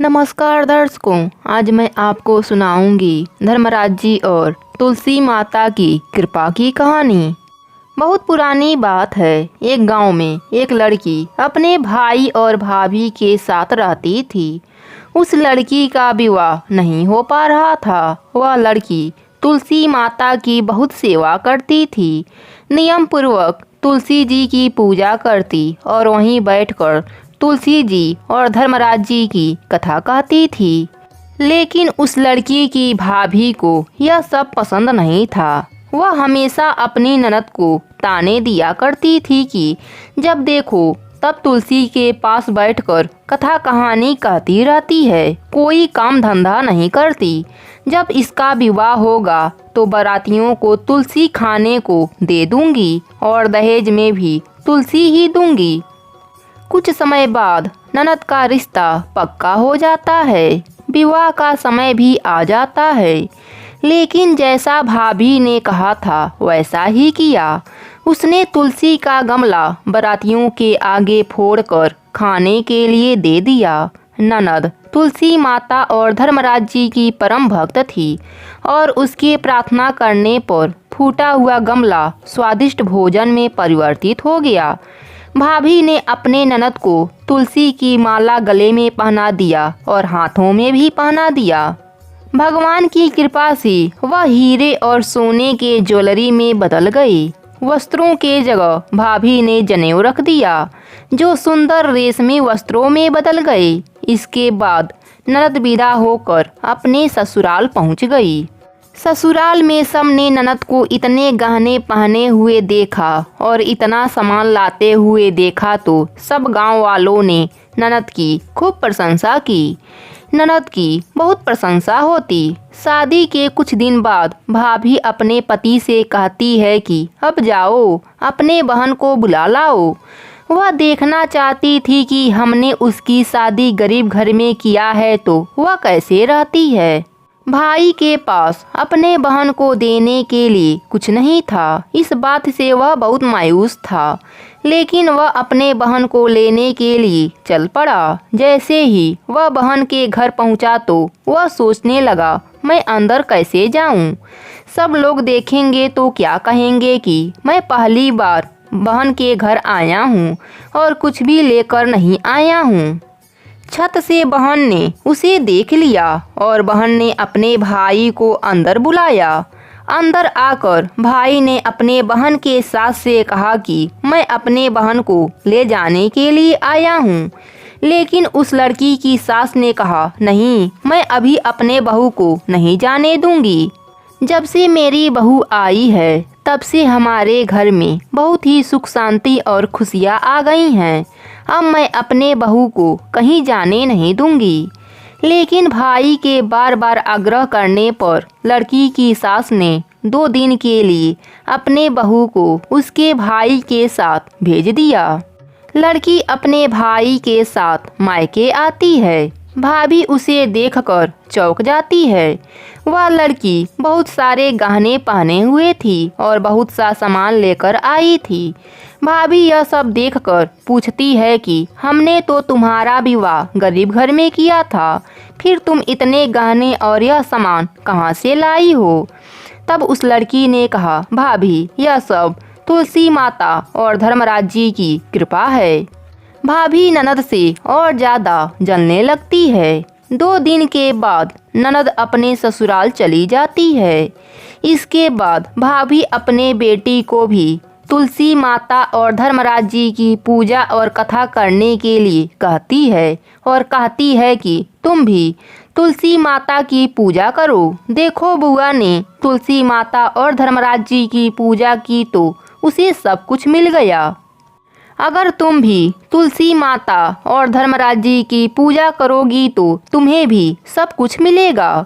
नमस्कार दर्शकों, आज मैं आपको सुनाऊंगी धर्मराज जी और तुलसी माता की कृपा की कहानी। बहुत पुरानी बात है। एक गांव में एक लड़की अपने भाई और भाभी के साथ रहती थी। उस लड़की का विवाह नहीं हो पा रहा था। वह लड़की तुलसी माता की बहुत सेवा करती थी। नियम पूर्वक तुलसी जी की पूजा करती और वहीं बैठकर तुलसी जी और धर्मराज जी की कथा कहती थी। लेकिन उस लड़की की भाभी को यह सब पसंद नहीं था। वह हमेशा अपनी ननद को ताने दिया करती थी कि जब देखो तब तुलसी के पास बैठकर कथा कहानी कहती रहती है, कोई काम धंधा नहीं करती। जब इसका विवाह होगा तो बारातियों को तुलसी खाने को दे दूंगी और दहेज में भी तुलसी ही दूंगी। कुछ समय बाद ननद का रिश्ता पक्का हो जाता है। विवाह का समय भी आ जाता है। लेकिन जैसा भाभी ने कहा था वैसा ही किया। उसने तुलसी का गमला बारातियों के आगे फोड़कर खाने के लिए दे दिया। ननद तुलसी माता और धर्मराज जी की परम भक्त थी और उसके प्रार्थना करने पर फूटा हुआ गमला स्वादिष्ट भोजन में परिवर्तित हो गया। भाभी ने अपने ननद को तुलसी की माला गले में पहना दिया और हाथों में भी पहना दिया। भगवान की कृपा से वह हीरे और सोने के ज्वेलरी में बदल गई। वस्त्रों के जगह भाभी ने जनेऊ रख दिया, जो सुंदर रेशमी वस्त्रों में बदल गए। इसके बाद ननद विदा होकर अपने ससुराल पहुंच गई। ससुराल में सबने ननद को इतने गहने पहने हुए देखा और इतना सामान लाते हुए देखा तो सब गांव वालों ने ननद की खूब प्रशंसा की। ननद की बहुत प्रशंसा होती। शादी के कुछ दिन बाद भाभी अपने पति से कहती है कि अब जाओ अपने बहन को बुला लाओ। वह देखना चाहती थी कि हमने उसकी शादी गरीब घर में किया है तो वह कैसे रहती है। भाई के पास अपने बहन को देने के लिए कुछ नहीं था। इस बात से वह बहुत मायूस था। लेकिन वह अपने बहन को लेने के लिए चल पड़ा। जैसे ही वह बहन के घर पहुंचा तो वह सोचने लगा, मैं अंदर कैसे जाऊं? सब लोग देखेंगे तो क्या कहेंगे कि मैं पहली बार बहन के घर आया हूं और कुछ भी लेकर नहीं आया हूं। छत से बहन ने उसे देख लिया और बहन ने अपने भाई को अंदर बुलाया। अंदर आकर भाई ने अपने बहन के सास से कहा कि मैं अपने बहन को ले जाने के लिए आया हूँ। लेकिन उस लड़की की सास ने कहा, नहीं, मैं अभी अपने बहू को नहीं जाने दूंगी। जब से मेरी बहू आई है तब से हमारे घर में बहुत ही सुख शांति और खुशियाँ आ गई हैं। अब मैं अपने बहू को कहीं जाने नहीं दूंगी। लेकिन भाई के बार बार आग्रह करने पर लड़की की सास ने 2 दिन के लिए अपने बहू को उसके भाई के साथ भेज दिया। लड़की अपने भाई के साथ मायके आती है। भाभी उसे देखकर चौंक जाती है। वह लड़की बहुत सारे गहने पहने हुए थी और बहुत सा सामान लेकर आई थी। भाभी यह सब देखकर पूछती है कि हमने तो तुम्हारा विवाह गरीब घर में किया था, फिर तुम इतने गहने और यह सामान कहाँ से लाई हो? तब उस लड़की ने कहा, भाभी, यह सब तुलसी माता और धर्मराज जी की कृपा है। भाभी ननद से और ज़्यादा जलने लगती है। 2 दिन के बाद ननद अपने ससुराल चली जाती है। इसके बाद भाभी अपने बेटी को भी तुलसी माता और धर्मराज जी की पूजा और कथा करने के लिए कहती है और कहती है कि तुम भी तुलसी माता की पूजा करो। देखो, बुआ ने तुलसी माता और धर्मराज जी की पूजा की तो उसे सब कुछ मिल गया। अगर तुम भी तुलसी माता और धर्मराज जी की पूजा करोगी तो तुम्हें भी सब कुछ मिलेगा।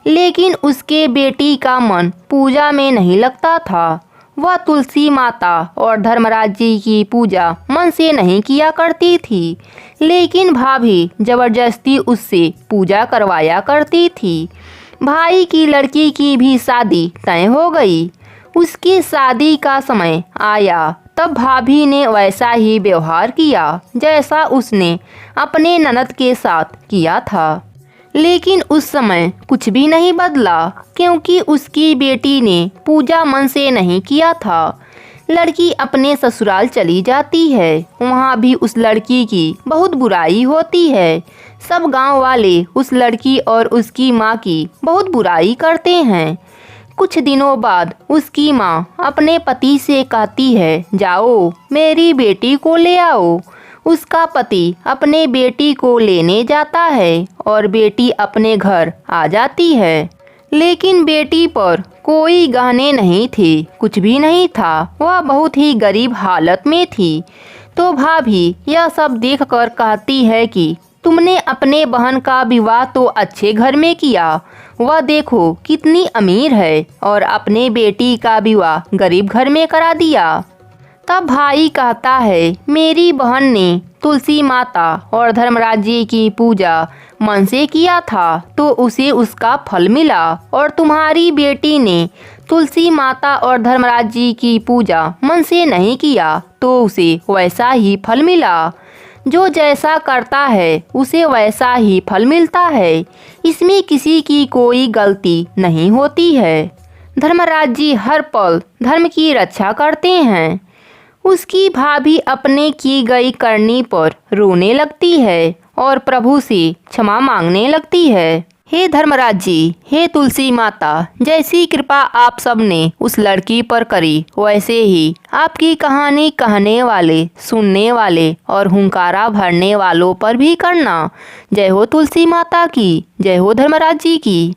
लेकिन उसके बेटी का मन पूजा में नहीं लगता था। वह तुलसी माता और धर्मराज जी की पूजा मन से नहीं किया करती थी। लेकिन भाभी जबरदस्ती उससे पूजा करवाया करती थी। भाई की लड़की की भी शादी तय हो गई। उसकी शादी का समय आया तब भाभी ने वैसा ही व्यवहार किया जैसा उसने अपने ननद के साथ किया था। लेकिन उस समय कुछ भी नहीं बदला, क्योंकि उसकी बेटी ने पूजा मन से नहीं किया था। लड़की अपने ससुराल चली जाती है, वहाँ भी उस लड़की की बहुत बुराई होती है। सब गांव वाले उस लड़की और उसकी माँ की बहुत बुराई करते हैं। कुछ दिनों बाद उसकी माँ अपने पति से कहती है, जाओ मेरी बेटी को ले आओ। उसका पति अपने बेटी को लेने जाता है और बेटी अपने घर आ जाती है। लेकिन बेटी पर कोई गहने नहीं थे, कुछ भी नहीं था, वह बहुत ही गरीब हालत में थी। तो भाभी यह सब देखकर कहती है कि तुमने अपने बहन का विवाह तो अच्छे घर में किया, वह देखो कितनी अमीर है, और अपने बेटी का विवाह गरीब घर में करा दिया। तब भाई कहता है, मेरी बहन ने तुलसी माता और धर्मराज जी की पूजा मन से किया था तो उसे उसका फल मिला, और तुम्हारी बेटी ने तुलसी माता और धर्मराज जी की पूजा मन से नहीं किया तो उसे वैसा ही फल मिला। जो जैसा करता है उसे वैसा ही फल मिलता है, इसमें किसी की कोई गलती नहीं होती है। धर्मराज जी हर पल धर्म की रक्षा करते हैं। उसकी भाभी अपने की गई करनी पर रोने लगती है और प्रभु से क्षमा मांगने लगती है। हे धर्मराज जी, हे तुलसी माता, जैसी कृपा आप सब ने उस लड़की पर करी वैसे ही आपकी कहानी कहने वाले, सुनने वाले और हुंकारा भरने वालों पर भी करना। जय हो तुलसी माता की, जय हो धर्मराज जी की।